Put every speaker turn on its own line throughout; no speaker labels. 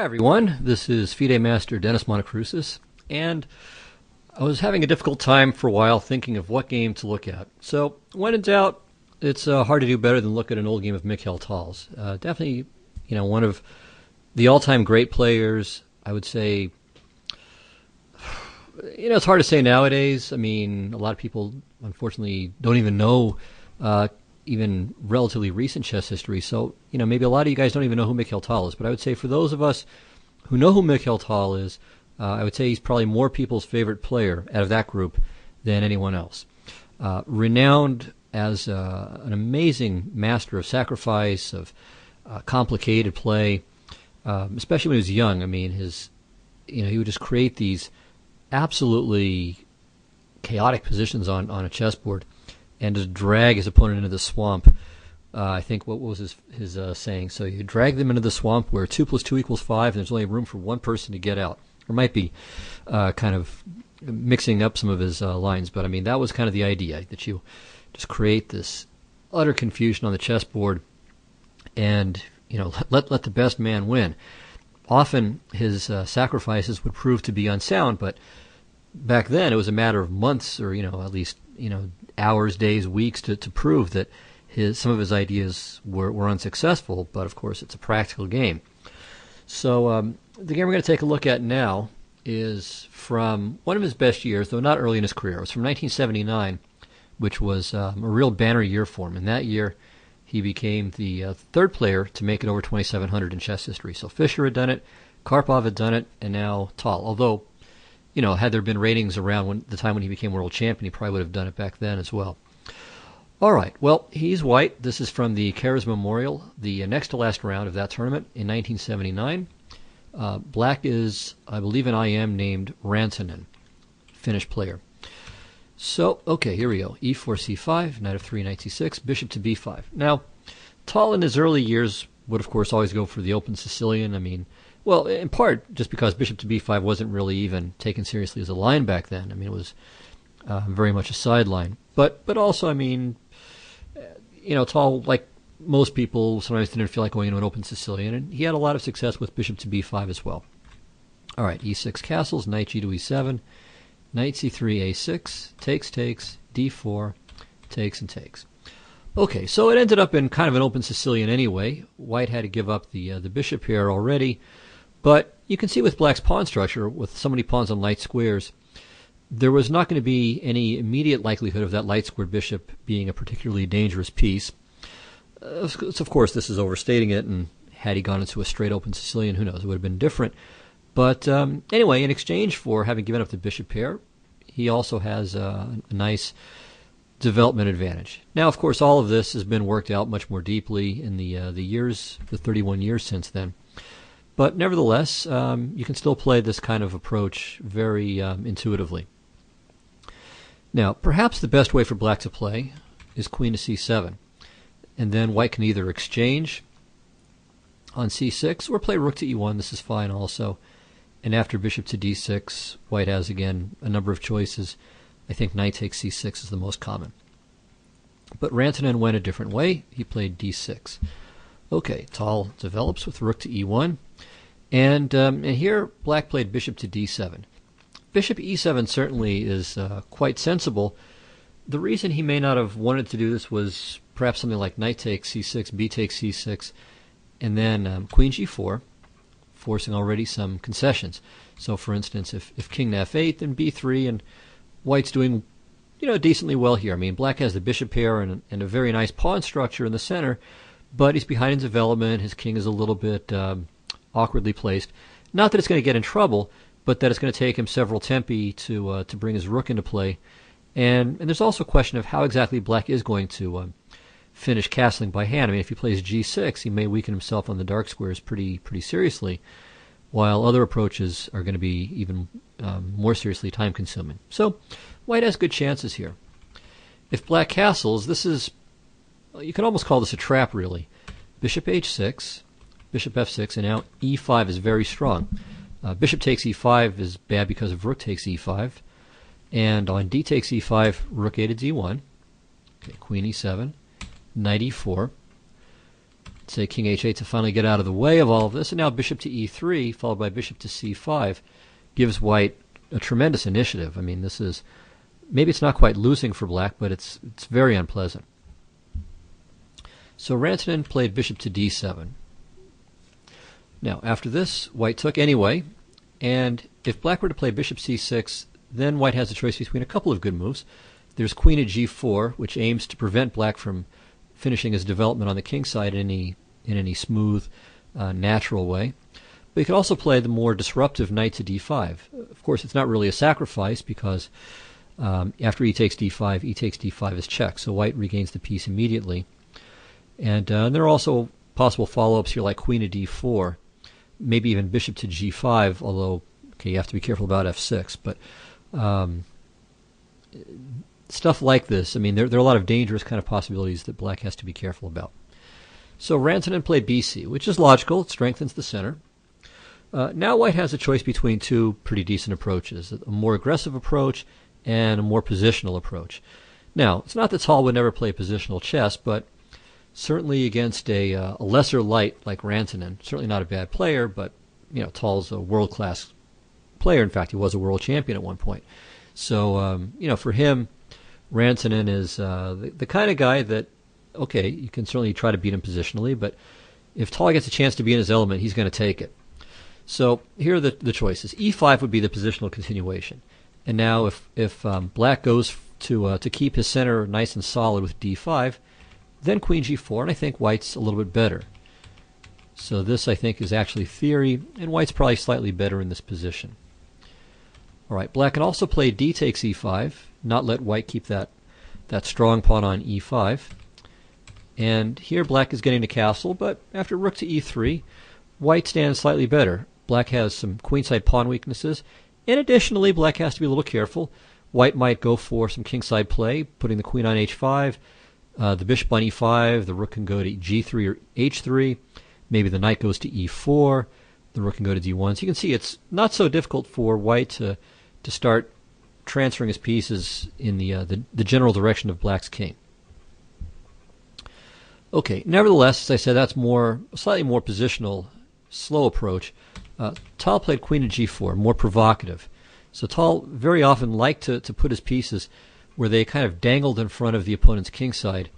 Hi everyone, this is FIDE Master Dennis Monokroussos, and I was having a difficult time for a while thinking of what game to look at. So when in doubt, it's hard to do better than look at an old game of Mikhail Tal's. Definitely, one of the all-time great players. I would say, it's hard to say nowadays. I mean, a lot of people, unfortunately, don't even know even relatively recent chess history. So, maybe a lot of you guys don't even know who Mikhail Tal is. But I would say for those of us who know who Mikhail Tal is, I would say he's probably more people's favorite player out of that group than anyone else. Renowned as an amazing master of sacrifice, of complicated play, especially when he was young. I mean, he would just create these absolutely chaotic positions on a chessboard and just drag his opponent into the swamp. I think what was his saying? So you drag them into the swamp where 2 + 2 = 5, and there's only room for one person to get out. Or might be kind of mixing up some of his lines, but I mean that was kind of the idea, that you just create this utter confusion on the chessboard, and let the best man win. Often his sacrifices would prove to be unsound, but back then it was a matter of months, or at least hours, days, weeks to prove that some of his ideas were unsuccessful. But of course, it's a practical game. So the game we're going to take a look at now is from one of his best years, though not early in his career. It was from 1979, which was a real banner year for him. In that year, he became the third player to make it over 2,700 in chess history. So Fischer had done it, Karpov had done it, and now Tal. Although, had there been ratings around the time when he became world champion, he probably would have done it back then as well. All right, well, he's white. This is from the Karas Memorial, the next to last round of that tournament in 1979. Black is, I believe, an IM named Rantanen, Finnish player. So, okay, here we go. E4, C5, knight of 3, knight C6, bishop to B5. Now, Tal in his early years would, of course, always go for the open Sicilian. I mean, well, in part just because bishop to b5 wasn't really even taken seriously as a line back then. I mean, it was very much a sideline. But also, I mean, Tal, like most people, sometimes didn't feel like going into an open Sicilian, and he had a lot of success with bishop to b5 as well. All right, e6 castles, knight g to e7, knight c3, a6, takes, d4, takes and takes. Okay, so it ended up in kind of an open Sicilian anyway. White had to give up the bishop here already. But you can see with Black's pawn structure, with so many pawns on light squares, there was not going to be any immediate likelihood of that light squared bishop being a particularly dangerous piece. Of course, this is overstating it, and had he gone into a straight open Sicilian, who knows, it would have been different. But anyway, in exchange for having given up the bishop pair, he also has a nice development advantage. Now, of course, all of this has been worked out much more deeply in the 31 years since then. But nevertheless, you can still play this kind of approach very intuitively. Now, perhaps the best way for Black to play is queen to c7. And then White can either exchange on c6 or play rook to e1. This is fine also. And after bishop to d6, White has, again, a number of choices. I think knight takes c6 is the most common. But Rantanen went a different way. He played d6. Okay, Tal develops with rook to e1. And here, Black played bishop to d7. Bishop e7 certainly is quite sensible. The reason he may not have wanted to do this was perhaps something like knight takes c6, b takes c6, and then queen g4, forcing already some concessions. So, for instance, if king to f8, then b3, and White's doing decently well here. I mean, Black has the bishop pair and a very nice pawn structure in the center, but he's behind in development. His king is a little bit awkwardly placed. Not that it's going to get in trouble, but that it's going to take him several tempi to bring his rook into play. And there's also a question of how exactly Black is going to finish castling by hand. I mean, if he plays g6, he may weaken himself on the dark squares pretty seriously, while other approaches are going to be even more seriously time-consuming. So White has good chances here. If Black castles, you can almost call this a trap, really. Bishop h6, bishop f6, and now e5 is very strong. Bishop takes e5 is bad because of rook takes e5. And on d takes e5, rook a to d1. Okay, queen e7, knight e4, let's say king h8 to finally get out of the way of all of this, and now bishop to e3 followed by bishop to c5 gives white a tremendous initiative. I mean, this is, maybe it's not quite losing for black, but it's very unpleasant. So Rantanen played bishop to d7. Now, after this, white took anyway, and if black were to play bishop c6, then white has a choice between a couple of good moves. There's queen at g4, which aims to prevent black from finishing his development on the king side in any smooth, natural way. But you could also play the more disruptive knight to d5. Of course, it's not really a sacrifice because after e takes d5 is check, so white regains the piece immediately. And there are also possible follow-ups here like queen to d4, maybe even bishop to g5, although, okay, you have to be careful about f6. But stuff like this, I mean, there are a lot of dangerous kind of possibilities that black has to be careful about. So Rantanen played bc, which is logical. It strengthens the center. Now white has a choice between two pretty decent approaches, a more aggressive approach and a more positional approach. Now, it's not that Tal would never play positional chess, but certainly against a lesser light like Rantanen, certainly not a bad player, but you know, Tal's a world-class player. In fact, he was a world champion at one point. So, you know, for him, Rantanen is the kind of guy that, okay, you can certainly try to beat him positionally, but if Tal gets a chance to be in his element, he's going to take it. So here are the choices. e5 would be the positional continuation. And now if black goes to keep his center nice and solid with d5, then queen g4, and I think white's a little bit better. So this, I think, is actually theory, and white's probably slightly better in this position. All right, black can also play d takes e5, not let white keep that strong pawn on e5. And here black is getting the castle, but after rook to e3, white stands slightly better. Black has some queenside pawn weaknesses, and additionally, black has to be a little careful. White might go for some kingside play, putting the queen on h5, the bishop on e5, the rook can go to g3 or h3, maybe the knight goes to e4, the rook can go to d1. So you can see it's not so difficult for white to start transferring his pieces in the general direction of black's king. Okay, nevertheless, as I said, that's a slightly more positional, slow approach. Tal played queen to g4, more provocative. So Tal very often liked to put his pieces where they kind of dangled in front of the opponent's king side,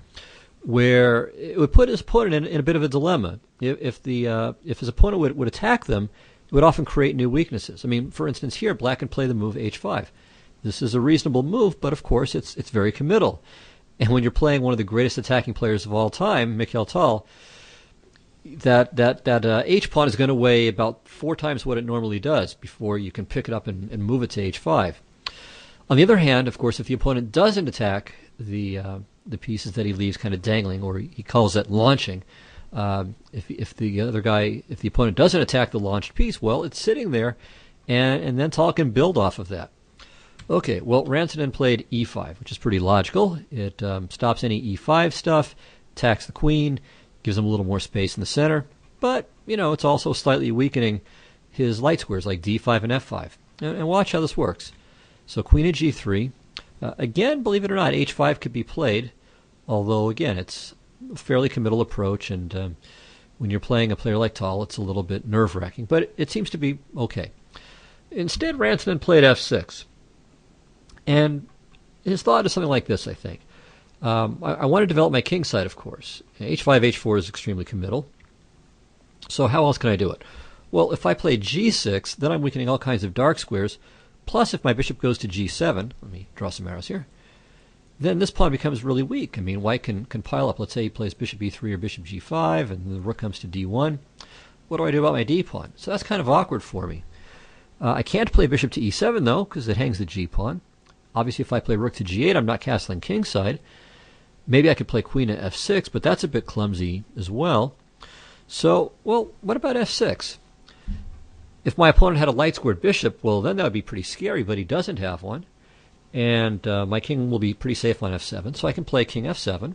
where it would put his opponent in a bit of a dilemma. If his opponent would attack them, it would often create new weaknesses. I mean, for instance, here black can play the move h5. This is a reasonable move, but of course it's very committal. And when you're playing one of the greatest attacking players of all time, Mikhail Tal, that h pawn is going to weigh about 4 times what it normally does before you can pick it up and move it to h5. On the other hand, of course, if the opponent doesn't attack the pieces that he leaves kind of dangling, or he calls that launching, if the opponent doesn't attack the launched piece, well, it's sitting there, and then Tal can build off of that. Okay, well, Rantanen played e5, which is pretty logical. It stops any e5 stuff, attacks the queen, gives him a little more space in the center, but, you know, it's also slightly weakening his light squares like d5 and f5. And watch how this works. So queen at g3. Again, believe it or not, h5 could be played, although, again, it's a fairly committal approach, and when you're playing a player like Tal, it's a little bit nerve-wracking, but it seems to be okay. Instead, Rantanen played f6. And his thought is something like this, I think. I want to develop my king side, of course. h5, h4 is extremely committal. So how else can I do it? Well, if I play g6, then I'm weakening all kinds of dark squares. Plus, if my bishop goes to g7, let me draw some arrows here, then this pawn becomes really weak. I mean, white can pile up. Let's say he plays bishop e3 or bishop g5, and the rook comes to d1. What do I do about my d pawn? So that's kind of awkward for me. I can't play bishop to e7, though, because it hangs the g pawn. Obviously, if I play rook to g8, I'm not castling kingside. Maybe I could play queen to f6, but that's a bit clumsy as well. So, well, what about f6? If my opponent had a light-squared bishop, well, then that would be pretty scary, but he doesn't have one. And my king will be pretty safe on f7, so I can play king f7,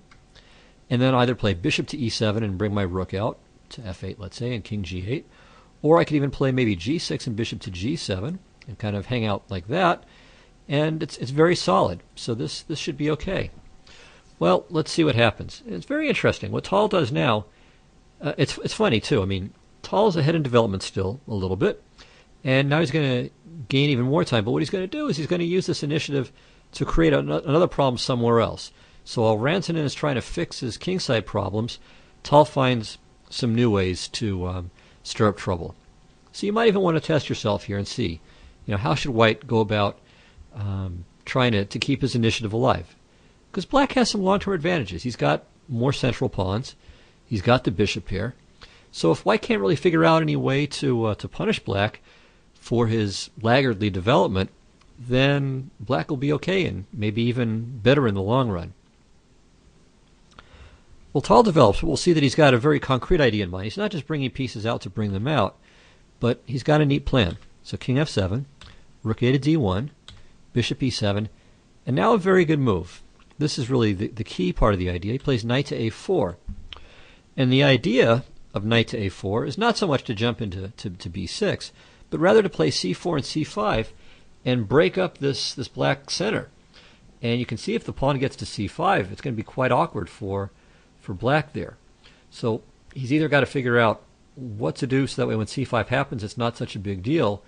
and then either play bishop to e7 and bring my rook out to f8, let's say, and king g8, or I could even play maybe g6 and bishop to g7 and kind of hang out like that. And it's very solid, so this should be okay. Well, let's see what happens. It's very interesting. What Tal does now It's funny too. I mean, Tall is ahead in development still a little bit, and now he's going to gain even more time. But what he's going to do is he's going to use this initiative to create another problem somewhere else. So while Rantanen is trying to fix his kingside problems, Tall finds some new ways to stir up trouble. So you might even want to test yourself here and see, how should White go about trying to keep his initiative alive? Because Black has some long-term advantages. He's got more central pawns. He's got the bishop pair. So if White can't really figure out any way to punish Black for his laggardly development, then Black will be okay and maybe even better in the long run. Well, Tall develops, but we'll see that he's got a very concrete idea in mind. He's not just bringing pieces out to bring them out, but he's got a neat plan. So King f7, Rook a to d1, Bishop e7, and now a very good move. This is really the key part of the idea. He plays knight to a4. And the idea of knight to a4 is not so much to jump into to b6, but rather to play c4 and c5 and break up this black center. And you can see if the pawn gets to c5, it's going to be quite awkward for Black there. So he's either got to figure out what to do so that way when c5 happens it's not such a big deal,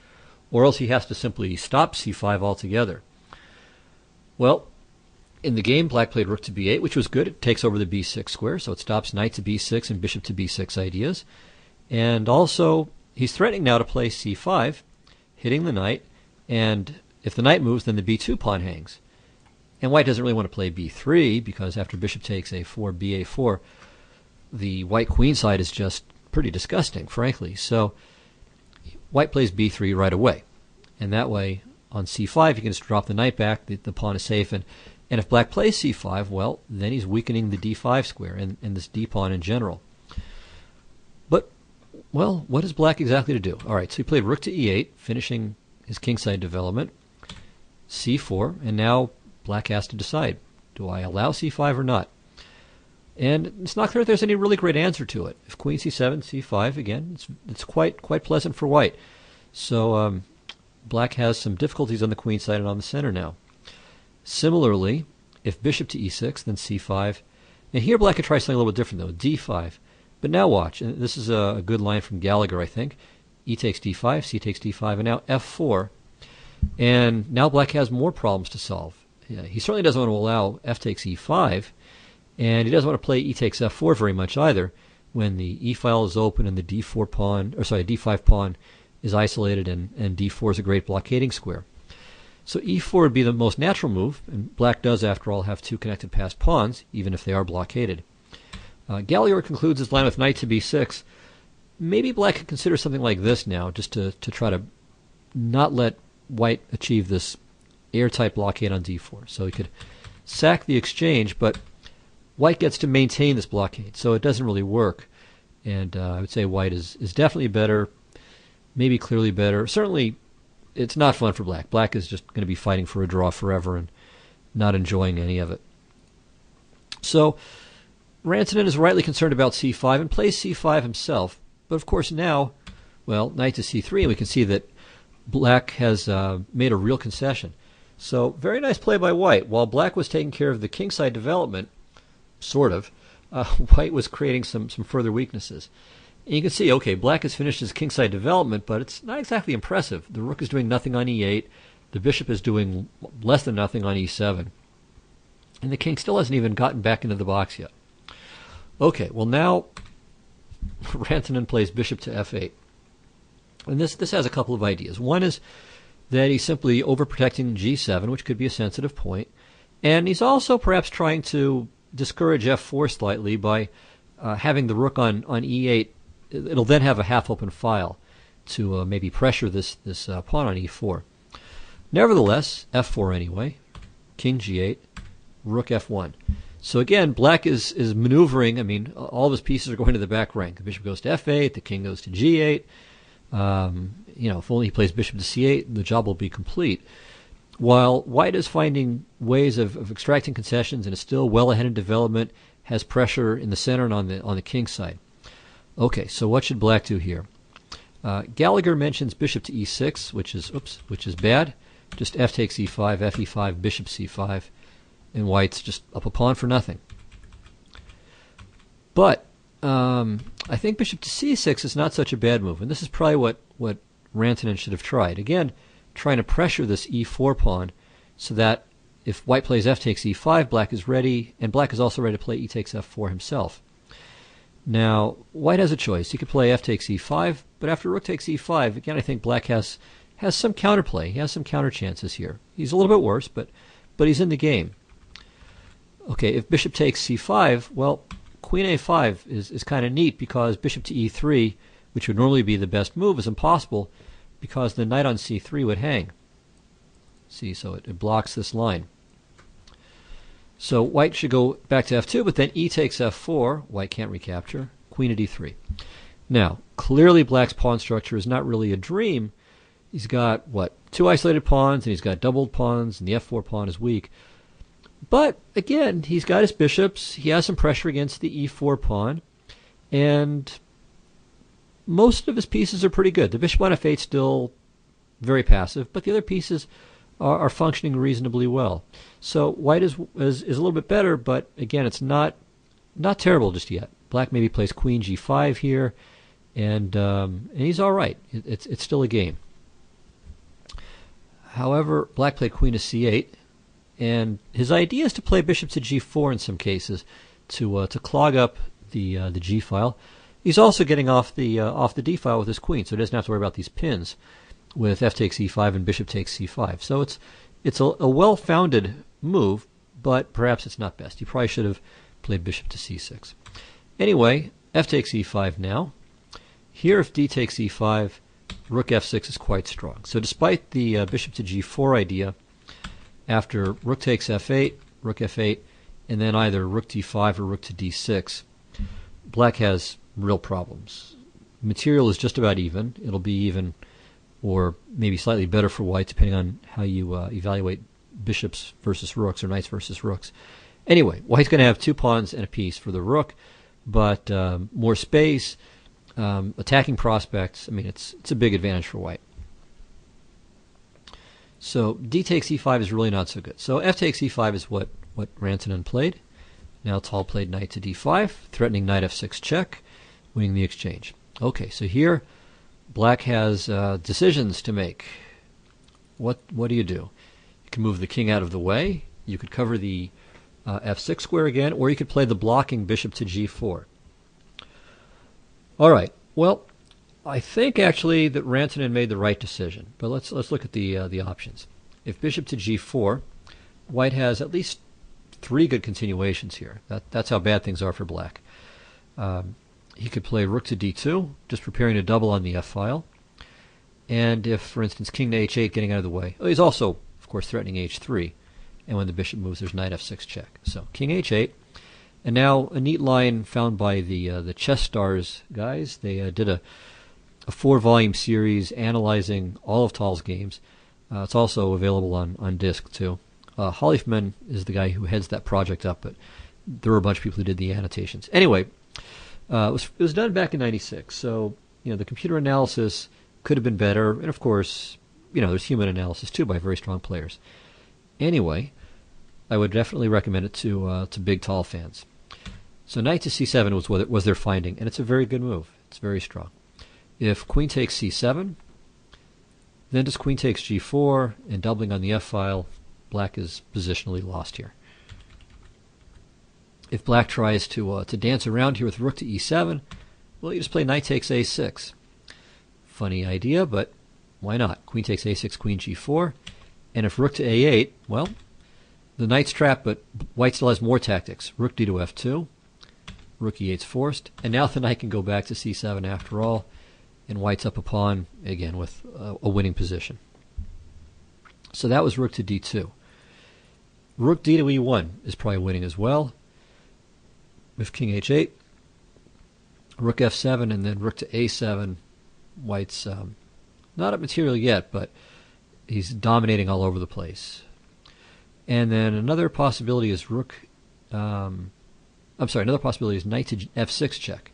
or else he has to simply stop c5 altogether. Well, in the game, Black played rook to b8, which was good. It takes over the b6 square, so it stops knight to b6 and bishop to b6 ideas. And also, he's threatening now to play c5, hitting the knight, and if the knight moves, then the b2 pawn hangs. And White doesn't really want to play b3, because after bishop takes a4, ba4, the White queen side is just pretty disgusting, frankly. So White plays b3 right away. And that way, on c5, you can just drop the knight back, the pawn is safe, and if Black plays c5, well, then he's weakening the d5 square and this d-pawn in general. But, well, what is Black exactly to do? All right, so he played rook to e8, finishing his kingside development, c4, and now Black has to decide, do I allow c5 or not? And it's not clear if there's any really great answer to it. If queen c7, c5, again, it's quite pleasant for White. So Black has some difficulties on the queen side and on the center now. Similarly, if bishop to e6, then c5. And here Black could try something a little bit different, though, d5. But now watch, and this is a good line from Gallagher, I think. E takes d5, c takes d5, and now f4. And now Black has more problems to solve. He certainly doesn't want to allow f takes e5, and he doesn't want to play e takes f4 very much either, when the e file is open and the d4 pawn, or sorry, d5 pawn is isolated, and d4 is a great blockading square. So e4 would be the most natural move, and Black does, after all, have two connected passed pawns, even if they are blockaded. Gallagher concludes his line with knight to b6. Maybe Black could consider something like this now, just to try to not let White achieve this airtight blockade on d4. So he could sack the exchange, but White gets to maintain this blockade, so it doesn't really work. And I would say White is definitely better, maybe clearly better. Certainly, it's not fun for Black. Black is just going to be fighting for a draw forever and not enjoying any of it. So Rantanen is rightly concerned about c5 and plays c5 himself. But of course now, well, knight to c3, and we can see that Black has made a real concession. So very nice play by White. While Black was taking care of the kingside development, sort of, White was creating some further weaknesses. And you can see, okay, Black has finished his kingside development, but it's not exactly impressive. The rook is doing nothing on e8. The bishop is doing less than nothing on e7. And the king still hasn't even gotten back into the box yet. Okay, well now Rantanen plays bishop to f8. And this has a couple of ideas. One is that he's simply overprotecting g7, which could be a sensitive point. And he's also perhaps trying to discourage f4 slightly by having the rook on e8. It'll then have a half-open file to maybe pressure this pawn on e4. Nevertheless, f4 anyway, king g8, rook f1. So again, Black is maneuvering. I mean, all of his pieces are going to the back rank. The bishop goes to f8, the king goes to g8. If only he plays bishop to c8, the job will be complete. While White is finding ways of extracting concessions and is still well ahead in development, has pressure in the center and on the king side. Okay, so what should Black do here? Gallagher mentions bishop to e6, which is bad. Just f takes e5, f e5, bishop c5, and White's just up a pawn for nothing. But I think bishop to c6 is not such a bad move, and this is probably what Rantanen should have tried. Again, trying to pressure this e4 pawn so that if white plays f takes e5, black is ready, and black is also ready to play e takes f4 himself. Now, white has a choice. He could play f takes e5, but after rook takes e5, again, I think black has some counterplay. He has some counter chances here. He's a little bit worse, but he's in the game. Okay, if bishop takes c5, well, queen a5 is kind of neat because bishop to e3, which would normally be the best move, is impossible because the knight on c3 would hang. See, so it blocks this line. So white should go back to f2, but then e takes f4. White can't recapture. Queen at e3. Now, clearly black's pawn structure is not really a dream. He's got, what, 2 isolated pawns, and he's got doubled pawns, and the f4 pawn is weak. But, again, he's got his bishops. He has some pressure against the e4 pawn. And most of his pieces are pretty good. The bishop on f8 is still very passive, but the other pieces are functioning reasonably well. So white is a little bit better, but again, it's not terrible just yet. Black maybe plays queen g5 here, and he's all right. It's still a game. However, black played queen to c8, and his idea is to play bishop to g4 in some cases to clog up the g file. He's also getting off the d file with his queen, so he doesn't have to worry about these pins with f takes e5 and bishop takes c5. So it's a well-founded move, but perhaps it's not best. He probably should have played bishop to c6. Anyway, f takes e5 now. Here, if d takes e5, rook f6 is quite strong. So despite the bishop to g4 idea, after rook takes f8, rook f8, and then either rook d5 or rook to d6, black has real problems. Material is just about even. It'll be even or maybe slightly better for white, depending on how you evaluate bishops versus rooks or knights versus rooks. Anyway, white's going to have 2 pawns and a piece for the rook, but more space, attacking prospects. I mean, it's a big advantage for white. So d takes e5 is really not so good. So f takes e5 is what Rantanen played. Now Tal played knight to d5, threatening knight f6 check, winning the exchange. Okay, so here black has decisions to make. What do you do? You can move the king out of the way. You could cover the f6 square again, or you could play the blocking bishop to g4. All right. Well, I think actually that Rantanen made the right decision. But let's look at the options. If bishop to g4, white has at least 3 good continuations here. That's how bad things are for black. He could play rook to d2, just preparing to double on the f-file. And if, for instance, king to h8 getting out of the way, he's also, of course, threatening h3. And when the bishop moves, there's knight f6 check. So king h8. And now a neat line found by the Chess Stars guys. They did a 4-volume series analyzing all of Tal's games. It's also available on disc, too. Hollifman is the guy who heads that project up, but there were a bunch of people who did the annotations. Anyway, it was done back in '96, so the computer analysis could have been better, and of course, there's human analysis too by very strong players. Anyway, I would definitely recommend it to big Tal fans. So knight to c7 was their finding, and it's a very good move. It's very strong. If queen takes c7, then just queen takes g4, and doubling on the f-file, black is positionally lost here. If black tries to dance around here with rook to e7, well, you just play knight takes a6. Funny idea, but why not? Queen takes a6, queen g4. And if rook to a8, well, the knight's trapped, but white still has more tactics. Rook d to f2, rook e8's forced, and now the knight can go back to c7 after all, and white's up a pawn, again, with a winning position. So that was rook to d2. Rook d to e1 is probably winning as well. With king h8, rook f7, and then rook to a7, white's not up material yet, but he's dominating all over the place. And then another possibility is another possibility is knight to f6 check.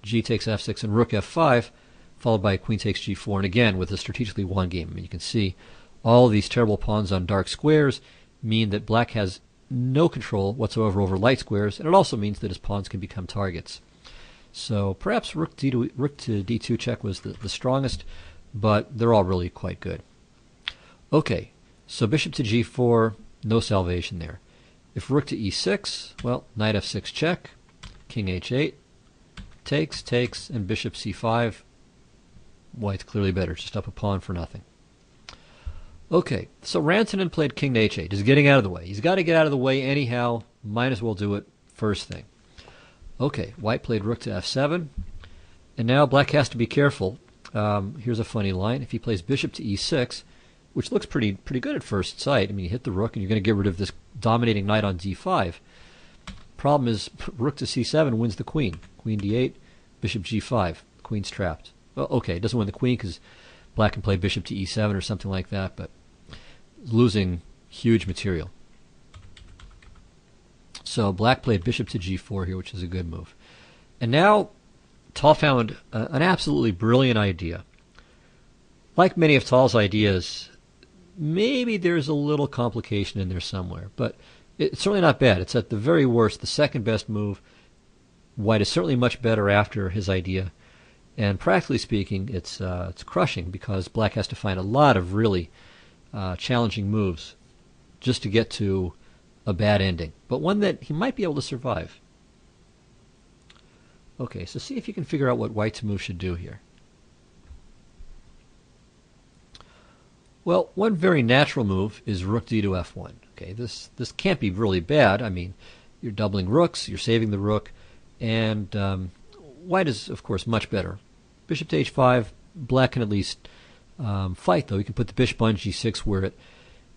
G takes f6 and rook f5, followed by queen takes g4. And again, with a strategically won game. I mean, you can see all these terrible pawns on dark squares mean that black has no control whatsoever over light squares, and it also means that his pawns can become targets. So perhaps rook to d2 check was the strongest, but they're all really quite good. Okay, so bishop to g4, no salvation there. If rook to e6, well, knight f6 check, king h8, takes, and bishop c5. White's clearly better, just up a pawn for nothing. Okay, so Rantanen played king to h8, just getting out of the way. He's got to get out of the way anyhow, might as well do it first thing. Okay, white played rook to f7, and now black has to be careful. Here's a funny line. If he plays bishop to e6, which looks pretty good at first sight, I mean, you hit the rook and you're going to get rid of this dominating knight on d5. Problem is, rook to c7 wins the queen. Queen d8, bishop g5. Queen's trapped. Well, okay, it doesn't win the queen because black can play bishop to e7 or something like that, but losing huge material. So black played bishop to g4 here, which is a good move. And now Tal found an absolutely brilliant idea. Like many of Tal's ideas, maybe there's a little complication in there somewhere, but it's certainly not bad. It's at the very worst the second best move. White is certainly much better after his idea, and practically speaking, it's crushing because black has to find a lot of really challenging moves just to get to a bad ending, but one that he might be able to survive. Okay, so see if you can figure out what white's move should do here. Well, one very natural move is rook d to f1. Okay, this can't be really bad. I mean, you're doubling rooks, you're saving the rook, and white is, of course, much better. Bishop to h5, black can at least fight, though. You can put the bishop on g6 where it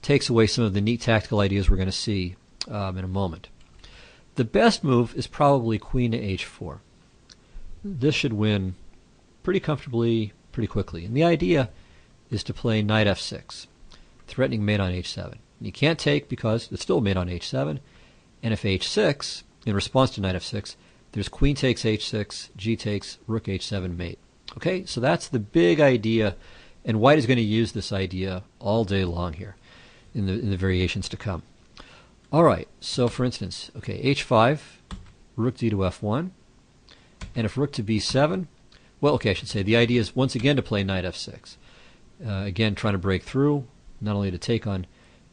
takes away some of the neat tactical ideas we're going to see in a moment. The best move is probably queen to h4. This should win pretty comfortably, pretty quickly. And the idea is to play knight f6, threatening mate on h7. And you can't take because it's still mate on h7. And if h6, in response to knight f6, there's queen takes h6, g takes, rook h7 mate. Okay, so that's the big idea, and white is going to use this idea all day long here in the variations to come. All right, so for instance, okay, h5, rook d to f1, and if rook to b7, well, okay, I should say the idea is once again to play knight f6. Again, trying to break through, not only to take on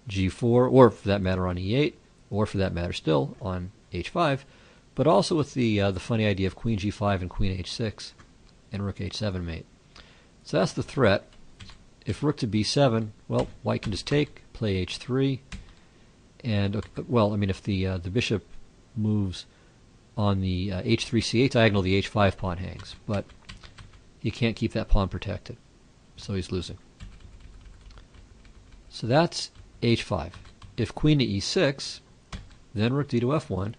g4, or for that matter on e8, or for that matter still on h5, but also with the funny idea of queen g5 and queen h6 and rook h7 mate. So that's the threat. If rook to b7, well, white can just take, play h3, and well, I mean, if the bishop moves on the h3 c8 diagonal, the h5 pawn hangs, but he can't keep that pawn protected, so he's losing. So that's h5. If queen to e6, then rook d to f1.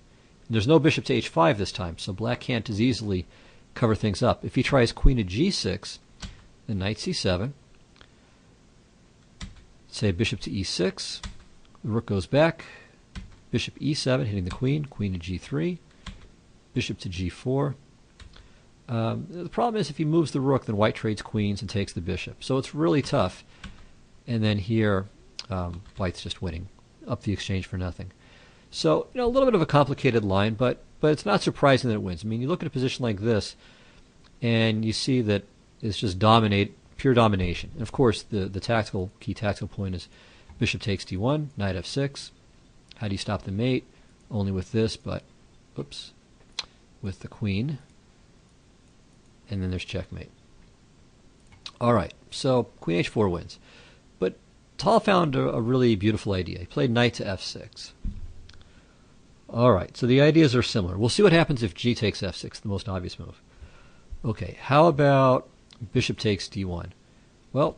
There's no bishop to h5 this time, so black can't as easily cover things up. If he tries queen to g6, then knight c7, say bishop to e6, the rook goes back, bishop e7 hitting the queen, queen to g3, bishop to g4. The problem is if he moves the rook, then white trades queens and takes the bishop. So it's really tough. And then here, white's just winning, up the exchange for nothing. So, a little bit of a complicated line, but it's not surprising that it wins. I mean, you look at a position like this, and you see that it's just pure domination. And of course, the key tactical point is bishop takes d1, knight f6. How do you stop the mate? Only with this, but, oops, with the queen. And then there's checkmate. All right, so queen h4 wins. But Tal found a really beautiful idea. He played knight to f6. All right, so the ideas are similar. We'll see what happens if g takes f6, the most obvious move. Okay, how about bishop takes d1? Well,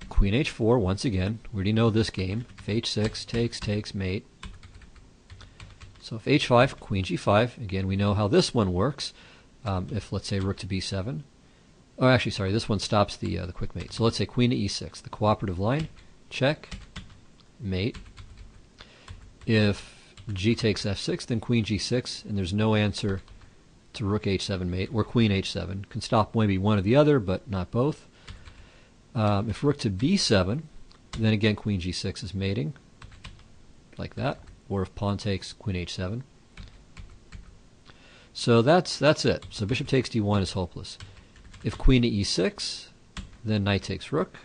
queen h4, once again. We already know this game. If h6, takes, mate. So if h5, queen g5, again, we know how this one works. If, let's say, rook to b7. Oh, actually, sorry, this one stops the quick mate. So let's say queen to e6, the cooperative line. Check, mate. If g takes f6, then queen g6, and there's no answer to rook h7 mate, or queen h7. Can stop maybe one or the other, but not both. If rook to b7, then again queen g6 is mating, like that. Or if pawn takes, queen h7. So that's it. So bishop takes d1 is hopeless. If queen to e6, then knight takes rook,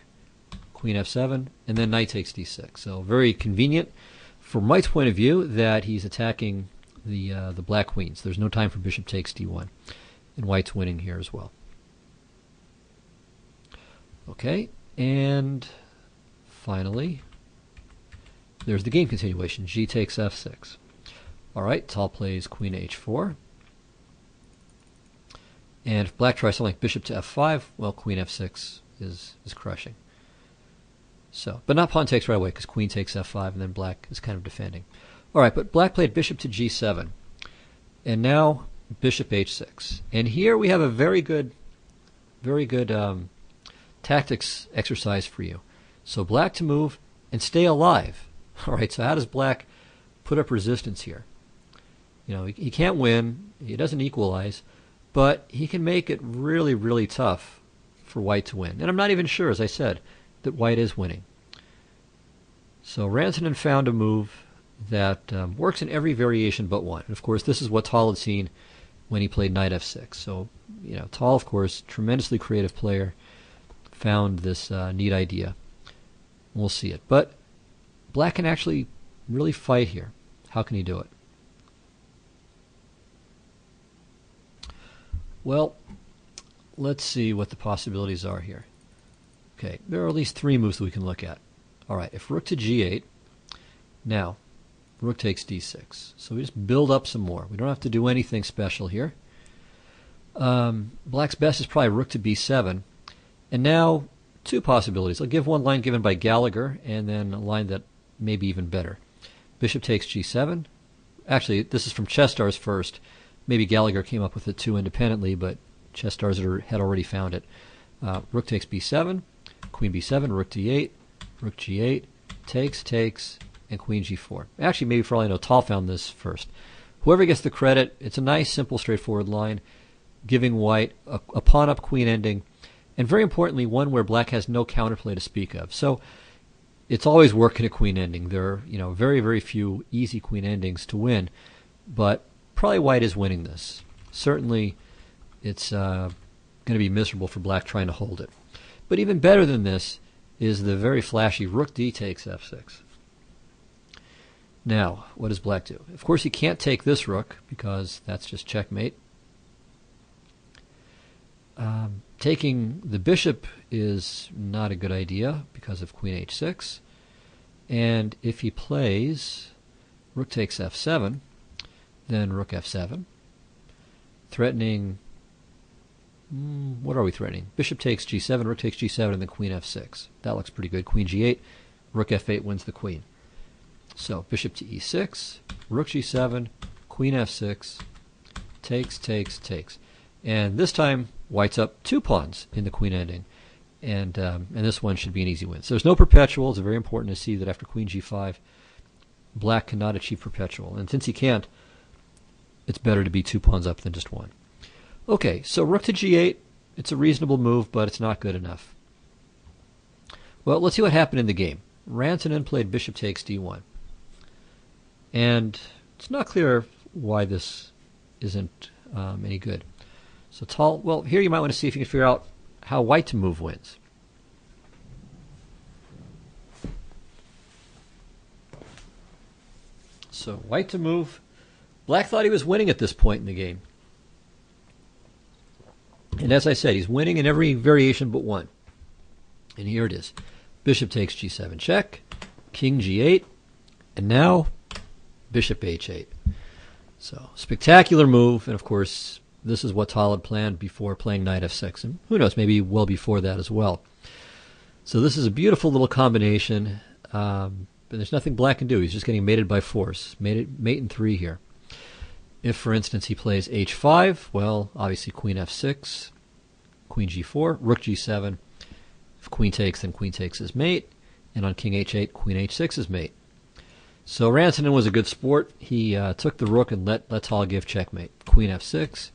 queen f7, and then knight takes d6. So very convenient from White's point of view that he's attacking the black queens. There's no time for bishop takes d1, and White's winning here as well. Okay, and finally, there's the game continuation. G takes f6. All right, Tal plays queen h4. And if black tries something like bishop to f5, well, queen f6 is crushing. So, but not pawn takes right away because queen takes f5, and then black is kind of defending. All right, but black played bishop to g7, and now bishop h6. And here we have a very good tactics exercise for you. So black to move and stay alive. All right, so how does black put up resistance here? You know, he can't win, he doesn't equalize, but he can make it really, really tough for White to win. And I'm not even sure, as I said, that White is winning. So Rantanen found a move that works in every variation but one. And of course, this is what Tal had seen when he played knight f6. So, you know, Tal, of course, tremendously creative player, found this neat idea. We'll see it. But black can actually really fight here. How can he do it? Well, let's see what the possibilities are here. Okay, there are at least three moves that we can look at. All right, if rook to g8, now rook takes d6. So we just build up some more. We don't have to do anything special here. Black's best is probably rook to b7. And now, two possibilities. I'll give one line given by Gallagher, and then a line that may be even better. Bishop takes g7. Actually, this is from Chestars first. Maybe Gallagher came up with it too independently, but Chestars had already found it. Rook takes b7, queen b7, rook d8, rook g8, takes, and queen g4. Actually, maybe for all I know, Tal found this first. Whoever gets the credit, it's a nice, simple, straightforward line, giving White a pawn-up queen ending, and very importantly, one where black has no counterplay to speak of. So it's always working a queen ending. There are, you know, very, very few easy queen endings to win, but probably White is winning this. Certainly, it's going to be miserable for black trying to hold it. But even better than this is the very flashy rook d takes f6. Now, what does black do? Of course, he can't take this rook because that's just checkmate. Taking the bishop is not a good idea because of queen h6. And if he plays rook takes f7, then rook f7, threatening, what are we threatening? Bishop takes g7, rook takes g7, and then queen f6. That looks pretty good. Queen g8, rook f8 wins the queen. So bishop to e6, rook g7, queen f6, takes. And this time, White's up 2 pawns in the queen ending. And this one should be an easy win. So there's no perpetual. It's very important to see that after queen g5, black cannot achieve perpetual. And since he can't, it's better to be 2 pawns up than just 1. Okay, so rook to g8, it's a reasonable move, but it's not good enough. Well, let's see what happened in the game. Rantanen played bishop takes d1. And it's not clear why this isn't any good. So Tal, well, here you might want to see if you can figure out how White to move wins. So White to move. Black thought he was winning at this point in the game. And as I said, he's winning in every variation but one. And here it is. Bishop takes g7 check, king g8, and now bishop h8. So spectacular move, and of course this is what Tal had planned before playing knight f6, and who knows, maybe well before that as well. So this is a beautiful little combination, but there's nothing black can do. He's just getting mated by force. Mate in 3 here. If, for instance, he plays h5, well, obviously queen f6, queen g4, rook g7. If queen takes, then queen takes is mate, and on king h8, queen h6 is mate. So Rantanen was a good sport. He took the rook and let Tal give checkmate. Queen f6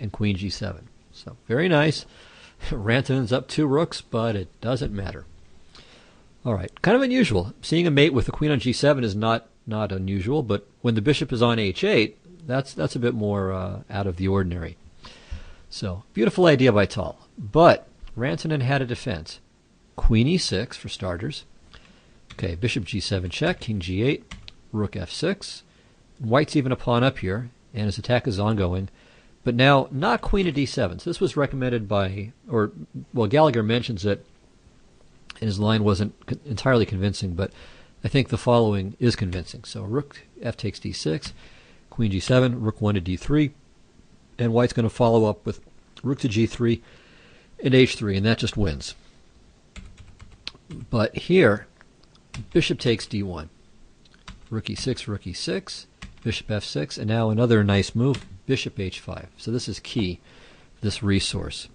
and queen g7. So very nice. Rantanen's up 2 rooks, but it doesn't matter. All right, kind of unusual. Seeing a mate with the queen on g7 is not unusual, but when the bishop is on h8, that's a bit more out of the ordinary. So, beautiful idea by Tal. But Rantanen had a defense. Queen e6 for starters. Okay, bishop g7 check, king g8, rook f6. White's even a pawn up here, and his attack is ongoing. But now, not queen to d7. So this was recommended by, Gallagher mentions it, and his line wasn't entirely convincing, but I think the following is convincing. So rook f takes d6, queen g7, rook 1 to d3, and White's going to follow up with rook to g3 and h3, and that just wins. But here, bishop takes d1, rook e6, bishop f6, and now another nice move, bishop h5. So this is key, this resource.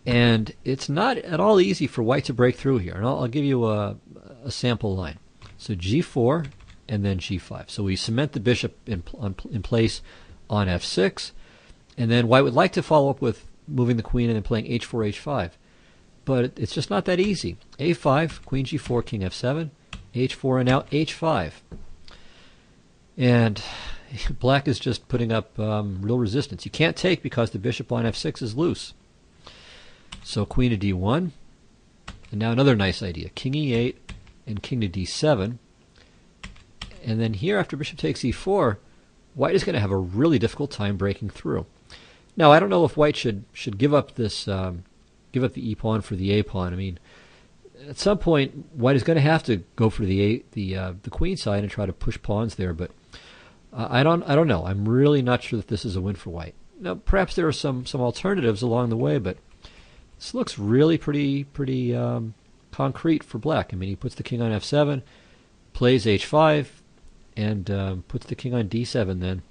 And it's not at all easy for White to break through here. And I'll give you a sample line. So g4 and then g5. So we cement the bishop in place on f6. And then White would like to follow up with moving the queen and then playing h4, h5. But it's just not that easy. a5, queen g4, king f7, h4, and now h5. And Black is just putting up real resistance. You can't take because the bishop on f6 is loose. So queen to d1, and now another nice idea. King e8 and king to d7. And then here, after bishop takes e4, White is going to have a really difficult time breaking through. Now, I don't know if White should give up this, give up the e pawn for the a pawn. I mean, at some point, White is going to have to go for the queen side and try to push pawns there. But I don't know. I'm really not sure that this is a win for White. Now, perhaps there are some alternatives along the way, but this looks really pretty concrete for Black. I mean, he puts the king on f7, plays h5, and puts the king on d7 then.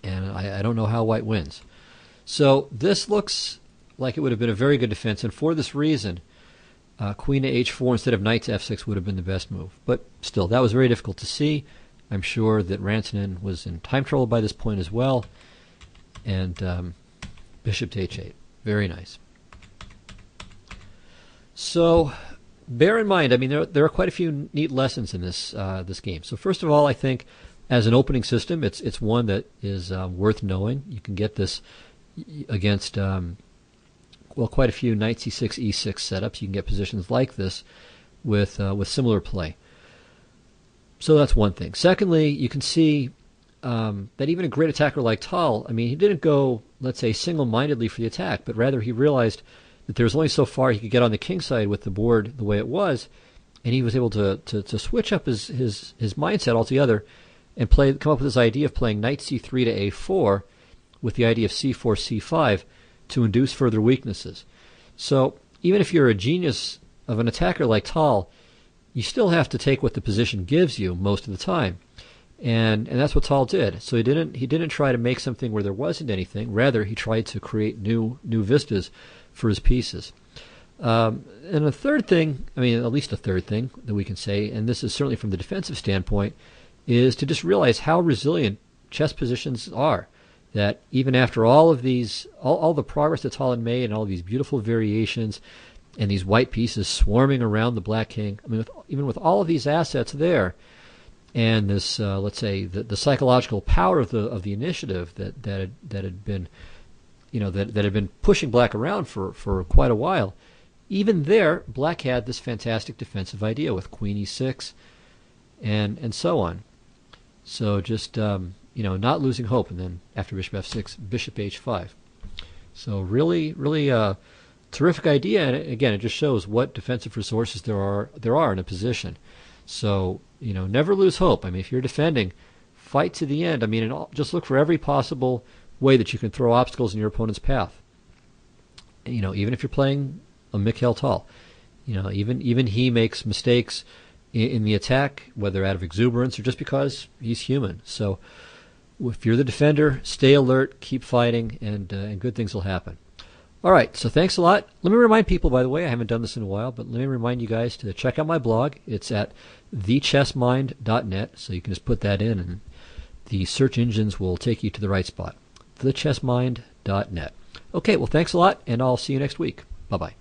And I don't know how White wins. So this looks like it would have been a very good defense, and for this reason, queen to h4 instead of knight to f6 would have been the best move. But still, that was very difficult to see. I'm sure that Rantanen was in time trouble by this point as well. And bishop to h8. Very nice. So bear in mind, I mean, there are quite a few neat lessons in this game. So first of all, I think as an opening system, it's one that is worth knowing. You can get this against quite a few knight c6, e6 setups. You can get positions like this with similar play. So that's one thing. Secondly, you can see that even a great attacker like Tal, I mean, he didn't go, let's say, single-mindedly for the attack, but rather he realized that there was only so far he could get on the king side with the board the way it was, and he was able to switch up his mindset altogether and come up with this idea of playing knight c3 to a4 with the idea of c4, c5 to induce further weaknesses. So even if you're a genius of an attacker like Tal, you still have to take what the position gives you most of the time. And that's what Tal did. So he didn't try to make something where there wasn't anything. Rather, he tried to create new vistas for his pieces. And a third thing, I mean, at least a third thing that we can say, and this is certainly from the defensive standpoint, is to just realize how resilient chess positions are. That even after all of these, all the progress that Tal had made and all of these beautiful variations and these white pieces swarming around the black king, I mean, even with all of these assets there, and this, let's say, the psychological power of the initiative that had been, that had been pushing Black around for quite a while, even there, Black had this fantastic defensive idea with Queen e6, and so on. So just not losing hope, and then after bishop f6, bishop h5. So really, terrific idea, and again, it just shows what defensive resources there are in a position. So, never lose hope. I mean, if you're defending, fight to the end. I mean, just look for every possible way that you can throw obstacles in your opponent's path. Even if you're playing a Mikhail Tal, even he makes mistakes in the attack, whether out of exuberance or just because he's human. So, if you're the defender, stay alert, keep fighting, and good things will happen. All right, so thanks a lot. Let me remind people, by the way, I haven't done this in a while, but let me remind you guys to check out my blog. It's at thechessmind.net, so you can just put that in, and the search engines will take you to the right spot. thechessmind.net. Okay, well, thanks a lot, and I'll see you next week. Bye-bye.